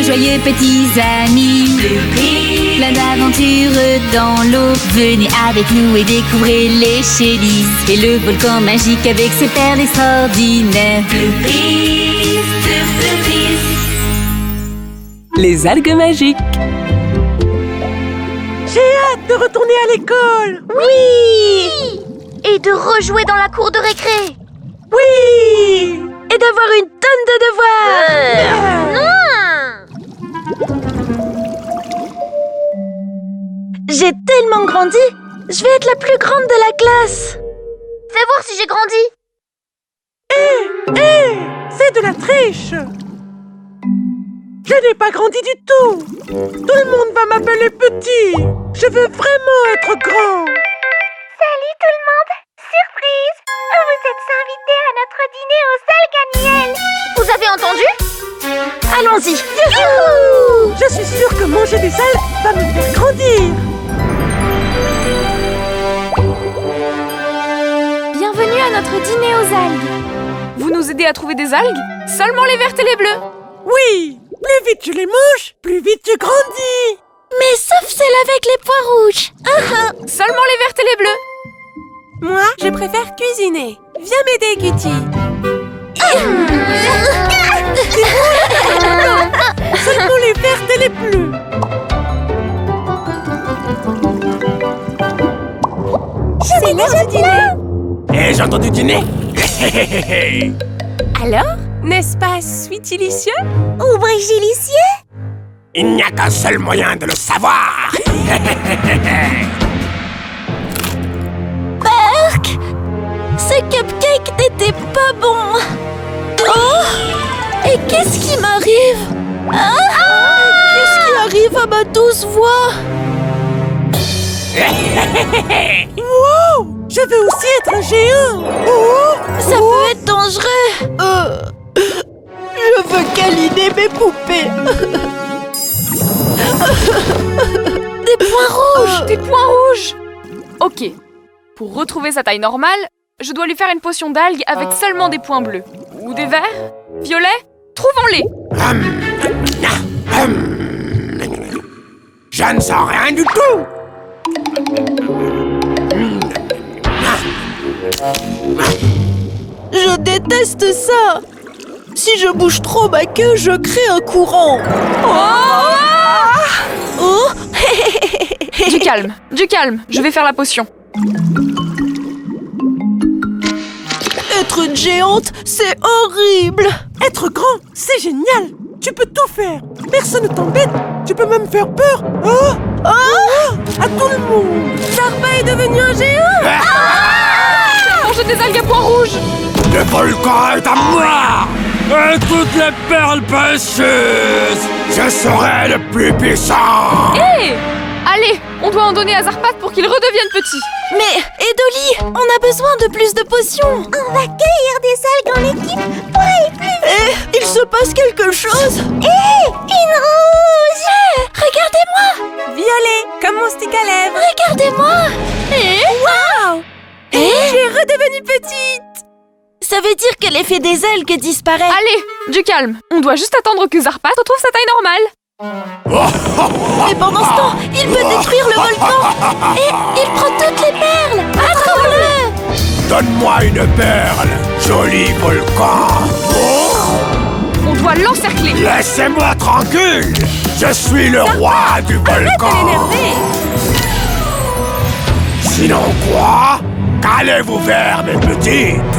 joyeux petits amis. Plein d'aventures dans l'eau. Venez avec nous et découvrez les chélis et le volcan magique avec ses perles extraordinaires. Les algues magiques. J'ai hâte de retourner à l'école. Oui! Et de rejouer dans la cour de récré. Oui! Et d'avoir une tonne de devoirs. J'ai tellement grandi. Je vais être la plus grande de la classe. Fais voir si j'ai grandi. C'est de la triche. Je n'ai pas grandi du tout. Tout le monde va m'appeler petit. Je veux vraiment être grand. Salut tout le monde! Surprise! Vous êtes invités à notre dîner aux algues annuelles! Vous avez entendu? Allons-y. Youhou! Je suis sûre que manger des algues va me faire grandir. Bienvenue à notre dîner aux algues! Vous nous aidez à trouver des algues? Seulement les vertes et les bleues. Oui, plus vite je les mange, plus vite je grandis. Mais sauf celle avec les pois rouges. Seulement les vertes et les bleues. Moi, je préfère cuisiner. Viens m'aider, Cutie. Seulement les vertes et les bleues. C'est l'heure du dîner. Ai-je entendu dîner? Alors, n'est-ce pas sweetilicieux? Ou brigilicieux? Il n'y a qu'un seul moyen de le savoir. Ce cupcake n'était pas bon. Oh! Et qu'est-ce qui m'arrive? Qu'est-ce qui arrive à ma douce voix? Wow! Je veux aussi être un géant. Ça peut être dangereux. Je veux câliner mes poupées. Des points rouges. Des points rouges. Ok. Pour retrouver sa taille normale, je dois lui faire une potion d'algues avec seulement des points bleus. Ou des verts? Violets? Trouvons-les. Je ne sens rien du tout. Je déteste ça. Si je bouge trop ma queue, je crée un courant. Oh! Du calme, du calme. Je vais faire la potion. Être une géante, c'est horrible. Être grand, c'est génial. Tu peux tout faire. Personne ne t'embête. Tu peux même faire peur. À tout le monde. Zarpa est devenu un géant. Manger des algues à points rouges. Le volcan est à moi. Et toutes les perles précieuses. Je serai le plus puissant. Hé! Allez, on doit en donner à Zarpat pour qu'il redevienne petit. Mais, Edoli, on a besoin de plus de potions. On va cueillir des algues en équipe pour aller plus vite! Il se passe quelque chose. Une rouge! Regardez-moi. Violet, comme mon stick à lèvres. Regardez-moi. Wow! J'ai redevenu petite. Ça veut dire que l'effet des algues disparaît. Allez, du calme. On doit juste attendre que Zarpat retrouve sa taille normale. Et pendant ce temps, il peut détruire le volcan. Et il prend toutes les perles. Attrape-le. Donne-moi une perle, joli volcan. On doit l'encercler. Laissez-moi tranquille. Je suis le roi du volcan. Sinon quoi? Qu'allez-vous faire, mes petites?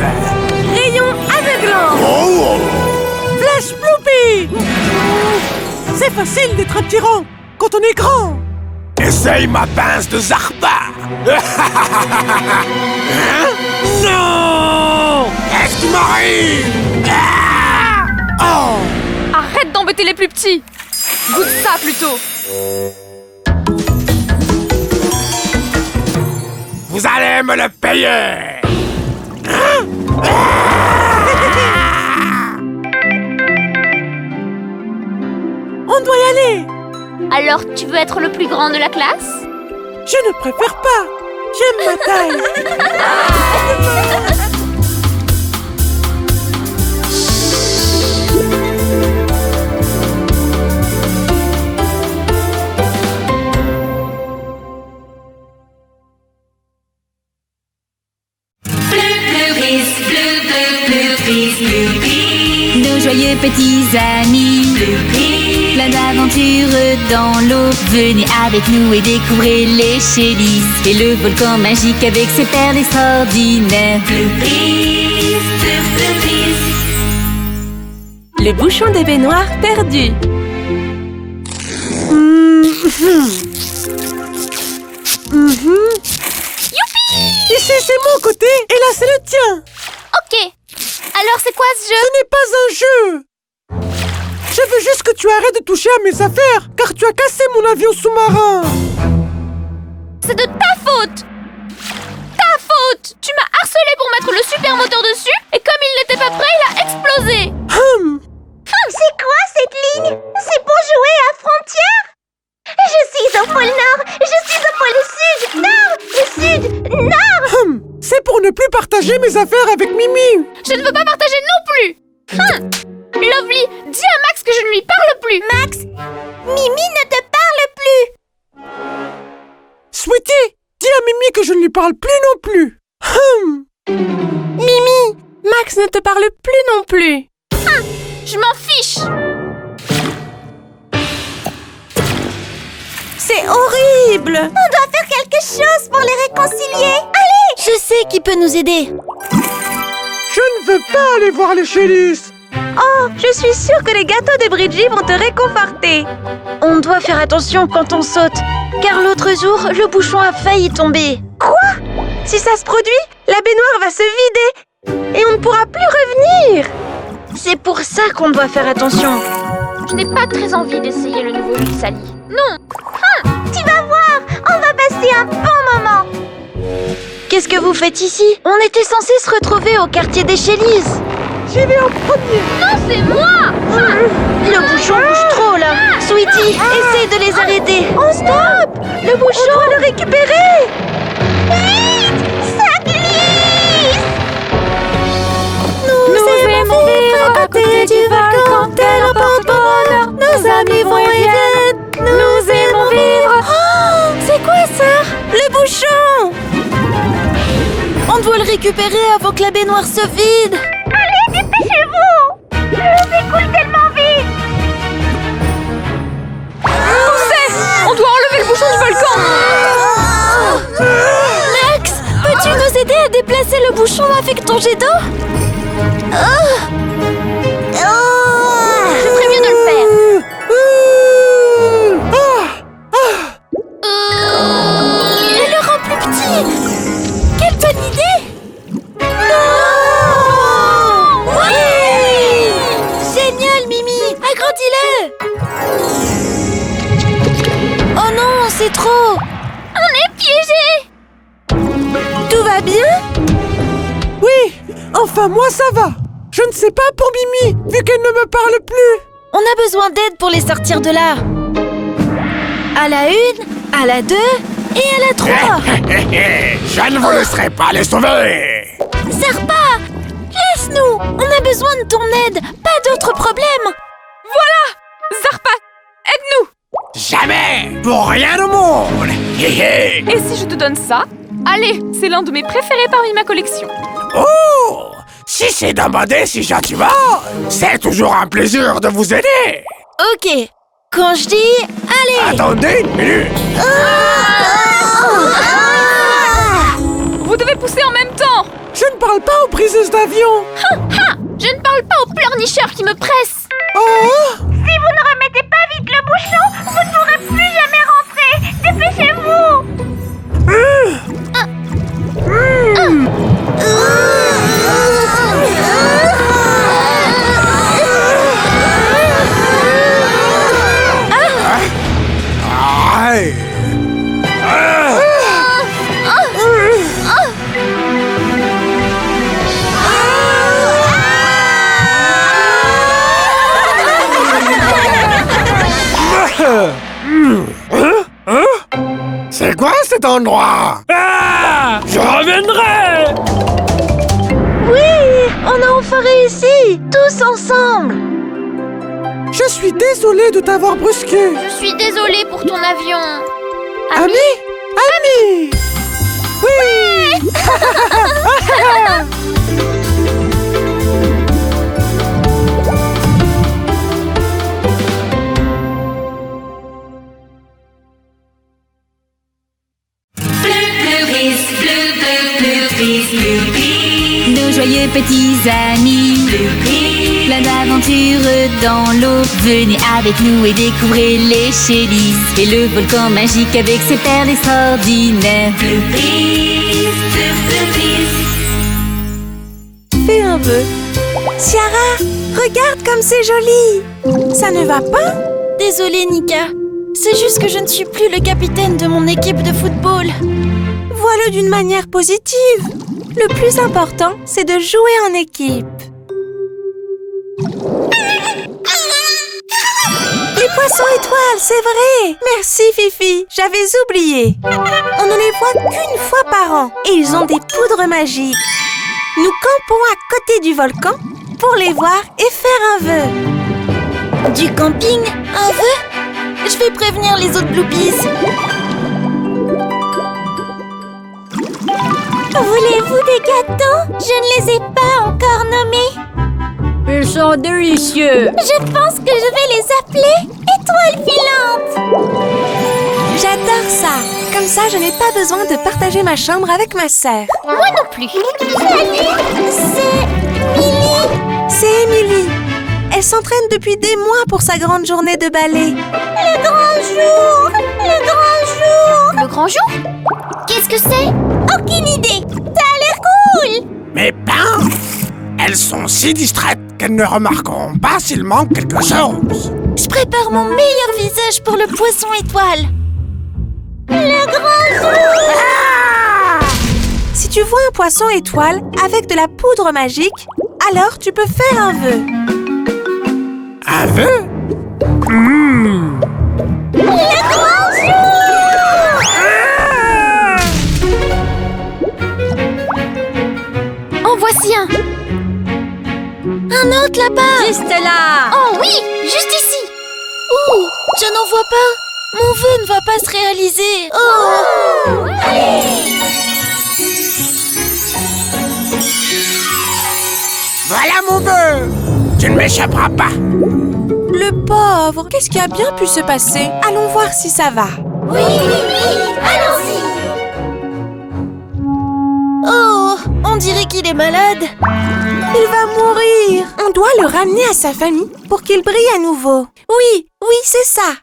Rayon aveuglant. Oh! Flash Bloopy. C'est facile d'être un tyran quand on est grand. Essaye ma pince de Zarpa. Hein? Non! Qu'est-ce qui m'arrive? Oh! Arrête d'embêter les plus petits. Goûte ça plutôt. Vous allez me le payer. On doit y aller. Alors, tu veux être le plus grand de la classe? Je ne préfère pas. J'aime ma taille. Nos joyeux petits amis, plein d'aventures dans l'eau. Venez avec nous et découvrez les Shellys et le volcan magique avec ses perles extraordinaires. Le bouchon des baignoires perdu. Ici, c'est mon côté, et là, c'est le tien. Ok. Alors c'est quoi ce jeu? Ce n'est pas un jeu. Je veux juste que tu arrêtes de toucher à mes affaires, car tu as cassé mon avion sous-marin. C'est de ta faute! Ta faute! Tu m'as harcelé pour mettre le super moteur dessus, et comme il n'était pas prêt, il a explosé! C'est quoi cette ligne? C'est pour jouer à Frontière? Je suis au pôle Nord! Je suis au pôle Sud! Nord! Sud! Nord! C'est pour ne plus partager mes affaires avec Mimi. Je ne veux pas partager non plus! Lovely, dis à Max que je ne lui parle plus! Max, Mimi ne te parle plus! Sweetie, dis à Mimi que je ne lui parle plus non plus. Mimi, Max ne te parle plus non plus. Je m'en fiche! C'est horrible! On doit faire quelque chose pour les réconcilier! Allez! Je sais qui peut nous aider. Je ne veux pas aller voir les Shellys. Oh, je suis sûre que les gâteaux de Bridgie vont te réconforter. On doit faire attention quand on saute, car l'autre jour, le bouchon a failli tomber. Quoi? Si ça se produit, la baignoire va se vider et on ne pourra plus revenir. C'est pour ça qu'on doit faire attention. Je n'ai pas très envie d'essayer le nouveau jus Sally. Non! Tu vas voir! On va passer un bon moment! Qu'est-ce que vous faites ici? On était censés se retrouver au quartier des Shellys. J'y vais en premier. Non, c'est moi! Le bouchon bouge trop là. Sweetie, essaye de les arrêter. Oh stop! Le bouchon, on doit le récupérer. Vite! Ça glisse! Nous aimons vivre à côté du volcan, tel un porte-bonheur. Nos amis vont et viennent. Nous aimons vivre. Oh, c'est quoi ça? Le bouchon! On doit le récupérer avant que la baignoire se vide. Allez, dépêchez-vous! L'eau s'écoule tellement vite! On doit enlever le bouchon du volcan! Max, peux-tu nous aider à déplacer le bouchon avec ton jet d'eau? Je ferais mieux de le faire. Elle le rend plus petit. Quelle bonne idée! Non! Oui! Génial, Mimi! Agrandis-le! Oh non, c'est trop! On est piégés! Tout va bien? Oui, enfin moi ça va. Je ne sais pas pour Mimi, vu qu'elle ne me parle plus. On a besoin d'aide pour les sortir de là. À la 1, à la 2 et à la 3. Je ne vous laisserai pas les sauver. Zarpa! Laisse-nous! On a besoin de ton aide, pas d'autres problèmes. Zarpa, aide-nous! Jamais! Pour rien au monde! Hé hé! Et si je te donne ça? Allez, c'est l'un de mes préférés parmi ma collection. Oh! Si c'est demander si gentiment, c'est toujours un plaisir de vous aider! Ok, quand je dis allez! Attendez une minute! Vous devez pousser en même temps! Je ne parle pas aux briseuses d'avion. Je ne parle pas aux pleurnicheurs qui me pressent! Oh! Si vous ne remettez pas vite le bouchon, vous ne pourrez plus jamais rentrer! Dépêchez-vous! Aïe! C'est quoi cet endroit? Ah! Je reviendrai. Oui! On a enfin réussi! Tous ensemble! Je suis désolé de t'avoir brusqué. Je suis désolée pour ton avion. Ami? Ami? Oui! l'aventure dans l'eau. Venez avec nous et découvrez les Shellys et le volcan magique avec ses perles extraordinaires. Bloopies, bloopies. Fais un vœu. Ciara, regarde comme c'est joli. Ça ne va pas? Désolée, Nika. C'est juste que je ne suis plus le capitaine de mon équipe de football. Vois-le d'une manière positive. Le plus important, c'est de jouer en équipe. Les poissons étoiles, c'est vrai! Merci, Fifi, j'avais oublié. On ne les voit qu'une fois par an et ils ont des poudres magiques. Nous campons à côté du volcan pour les voir et faire un vœu. Du camping? Un vœu? Je vais prévenir les autres Bloopies. Voulez-vous des gâteaux? Je ne les ai pas encore nommés. Ils sont délicieux. Je pense que je vais les appeler étoiles filantes. J'adore ça. Comme ça, je n'ai pas besoin de partager ma chambre avec ma sœur. Moi non plus. Salut, c'est Millie. C'est Émilie. Elle s'entraîne depuis des mois pour sa grande journée de ballet. Le grand jour. Le grand jour. Le grand jour? Qu'est-ce que c'est? Aucune idée. Ça a l'air cool. Mais ben, elles sont si distraites qu'elles ne remarqueront pas s'il manque quelque chose. Je prépare mon meilleur visage pour le poisson étoile. Le grand jour. Si tu vois un poisson étoile avec de la poudre magique, alors tu peux faire un vœu. Un vœu? Le grand jour. En voici un. Un autre là-bas. Juste là. Oh oui, juste ici. Ouh, je n'en vois pas. Mon vœu ne va pas se réaliser. Oh. Voilà mon vœu. Tu ne m'échapperas pas. Le pauvre, qu'est-ce qui a bien pu se passer? Allons voir si ça va. Oui, allons-y. Oh, on dirait qu'il est malade. Il va mourir. On doit le ramener à sa famille pour qu'il brille à nouveau. Oui, c'est ça.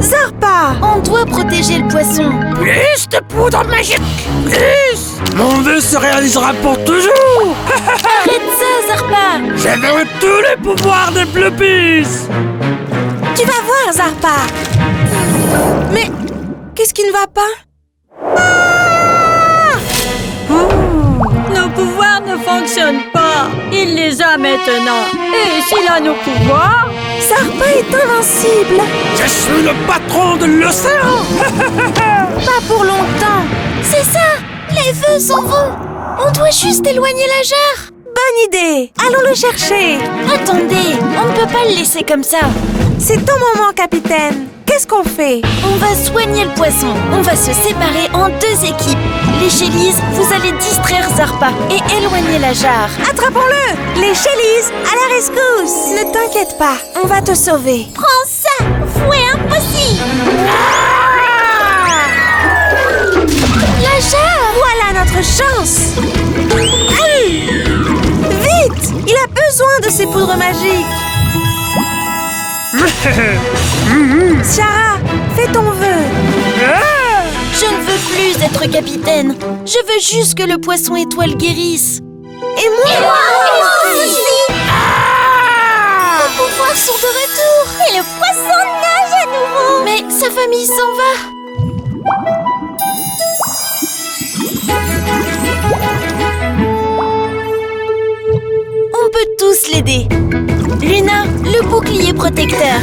Zarpa. On doit protéger le poisson. Plus de poudre magique. Plus. Mon vœu se réalisera pour toujours. Arrête ça, Zarpa. Je veux tous les pouvoirs des Bloopies. Tu vas voir, Zarpa. Mais qu'est-ce qui ne va pas? Nos pouvoirs ne fonctionnent pas. Il les a maintenant. Et s'il a nos pouvoirs, Zarpa est invincible. Je suis le patron de l'océan. Pas pour longtemps. C'est ça. Les vœux s'en vont. On doit juste éloigner la jarre. Bonne idée. Allons le chercher. Attendez, on ne peut pas le laisser comme ça. C'est ton moment, capitaine. Qu'est-ce qu'on fait? On va soigner le poisson. On va se séparer en deux équipes. Les Shellys, vous allez distraire Zarpa et éloigner la jarre. Attrapons-le! Les Shellys, à la rescousse! Ne t'inquiète pas, on va te sauver. Prends ça, fouet impossible. La jarre. Voilà notre chance! Vite! Il a besoin de ses poudres magiques! Ciara, fais ton vœu! Je ne veux plus être capitaine. Je veux juste que le poisson étoile guérisse. Et moi aussi. Nos pouvoirs sont de retour. Et le poisson nage à nouveau. Mais sa famille s'en va. On peut tous l'aider. Luna, le bouclier protecteur.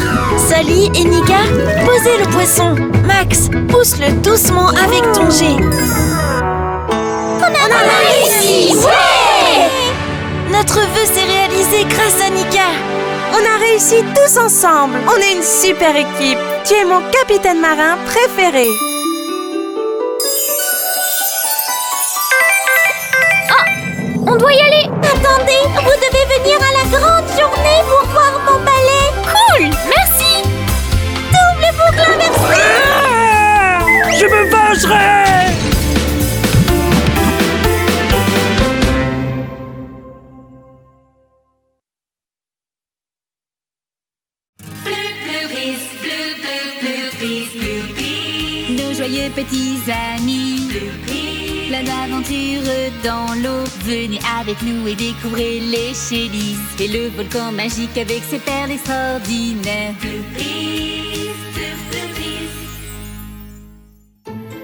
Sally et Nika, posez le poisson. Max, pousse-le doucement avec ton jet. On a réussi! Ouais! Notre vœu s'est réalisé grâce à Nika. On a réussi tous ensemble. On est une super équipe. Tu es mon capitaine marin préféré. On doit y aller. Attendez, vous devez venir à la grande journée pour voir mon ballet. Cool, merci. Double boucle inversée. Je me vengerai. de petits amis. Plein d'aventures dans l'eau. Venez avec nous et découvrez les Shellys. Et le volcan magique avec ses perles extraordinaires.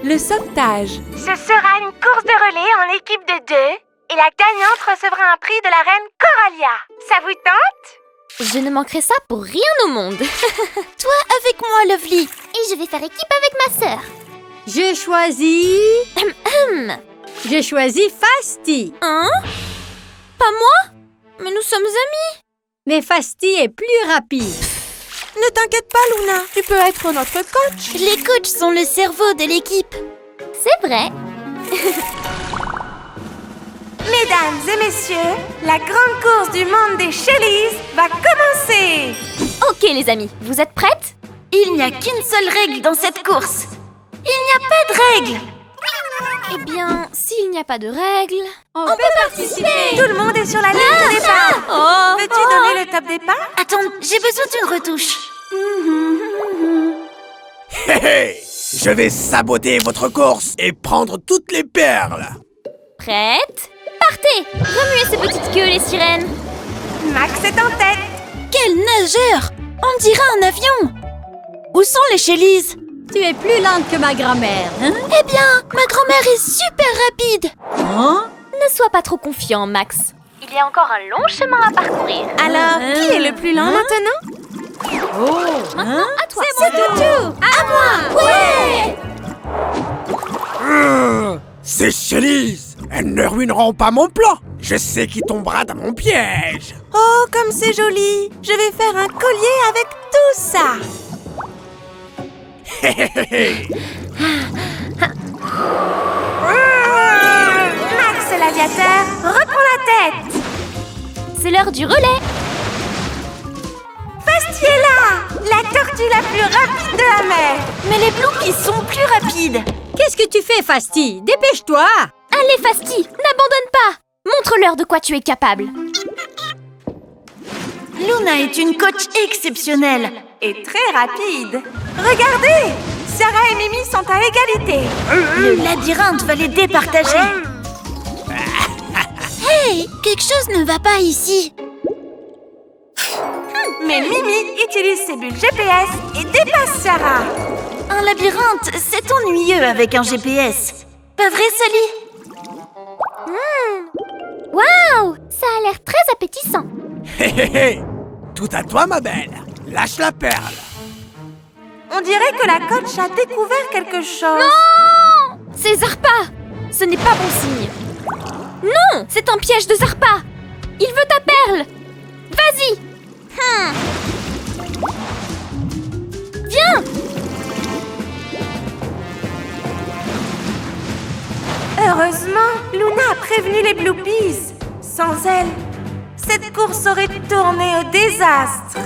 Le sauvetage. Ce sera une course de relais en équipe de 2 et la gagnante recevra un prix de la reine Coralia. Ça vous tente? Je ne manquerai ça pour rien au monde. Toi avec moi, Lovely. Et je vais faire équipe avec ma sœur. J'ai choisi... J'ai choisi Fasti. Hein? Pas moi? Mais nous sommes amis. Mais Fasti est plus rapide. Ne t'inquiète pas, Luna. Tu peux être notre coach. Les coachs sont le cerveau de l'équipe. C'est vrai. Mesdames et messieurs, la grande course du monde des Shellys va commencer. Ok les amis, vous êtes prêtes? Il n'y a qu'une seule règle dans cette course. Il n'y a pas de règle. Eh bien, s'il n'y a pas de règle... On peut participer. Tout le monde est sur la ligne de départ. Peux-tu donner le top départ? Attends, j'ai besoin d'une retouche. Hé hé! Je vais saboter votre course et prendre toutes les perles. Prête? Partez! Remuez ces petites queues, les sirènes. Max est en tête. Quel nageur! On dirait un avion. Où sont les Shellys? Tu es plus lente que ma grand-mère, hein? Eh bien, ma grand-mère est super rapide. Hein? Ne sois pas trop confiant, Max. Il y a encore un long chemin à parcourir. Alors, qui est le plus lent maintenant? Oh! Maintenant, à toi. C'est Toutou! À moi! Ouais! Ces Shellys, elles ne ruineront pas mon plan. Je sais qui tombera dans mon piège. Oh, comme c'est joli. Je vais faire un collier avec tout ça. Max l'aviateur, reprends la tête. C'est l'heure du relais. Fasti est là, la tortue la plus rapide de la mer. Mais les Bloopies sont plus rapides. Qu'est-ce que tu fais, Fasti? Dépêche-toi! Allez, Fasti, n'abandonne pas. Montre-leur de quoi tu es capable. Luna est une coach exceptionnelle et très rapide. Regardez, Sarah et Mimi sont à égalité. Le labyrinthe va les départager. Hey, quelque chose ne va pas ici. Mais Mimi utilise ses bulles GPS et dépasse Sarah. Un labyrinthe, c'est ennuyeux avec un GPS. Pas vrai, Sally? Waouh, ça a l'air très appétissant. Hé hé hé! Tout à toi, ma belle. Lâche la perle. On dirait que la coach a découvert quelque chose. Non! C'est Zarpa. Ce n'est pas bon signe. Non, c'est un piège de Zarpa. Il veut ta perle. Vas-y. Viens. Heureusement, Luna a prévenu les Bloopies. Sans elle, cette course aurait tourné au désastre.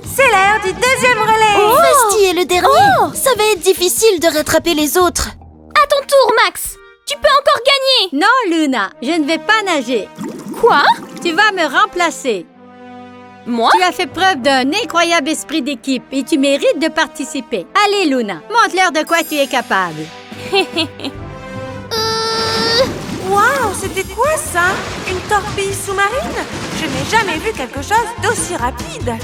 C'est l'heure du deuxième relais. Fasti est le dernier. Ça va être difficile de rattraper les autres. À ton tour, Max. Tu peux encore gagner. Non, Luna, je ne vais pas nager. Quoi? Tu vas me remplacer. Moi? Tu as fait preuve d'un incroyable esprit d'équipe et tu mérites de participer. Allez, Luna, montre-leur de quoi tu es capable. Waouh, c'était quoi ça? Une torpille sous-marine? Je n'ai jamais vu quelque chose d'aussi rapide.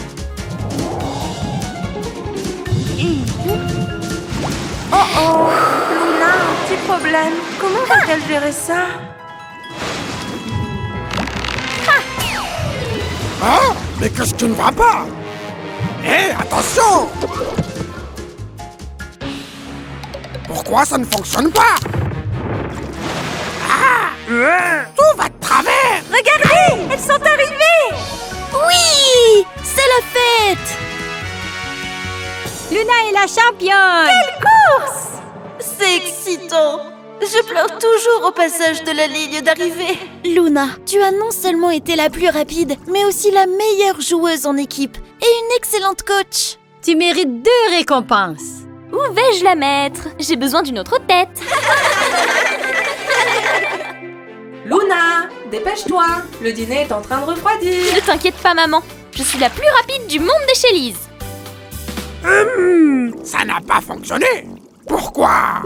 Oh, Luna a un petit problème. Comment va-t-elle gérer ça? Hein? Mais qu'est-ce qui ne va pas? Hé, attention! Pourquoi ça ne fonctionne pas? Tout va de travers! Regardez, elles sont arrivées! Oui! C'est la fête! Luna est la championne! Quelle course! C'est excitant! Je pleure toujours au passage de la ligne d'arrivée. Luna, tu as non seulement été la plus rapide, mais aussi la meilleure joueuse en équipe et une excellente coach. Tu mérites 2 récompenses. Où vais-je la mettre? J'ai besoin d'une autre tête. Luna, dépêche-toi, le dîner est en train de refroidir. Ne t'inquiète pas, maman. Je suis la plus rapide du monde des Shellys. Ça n'a pas fonctionné. Pourquoi?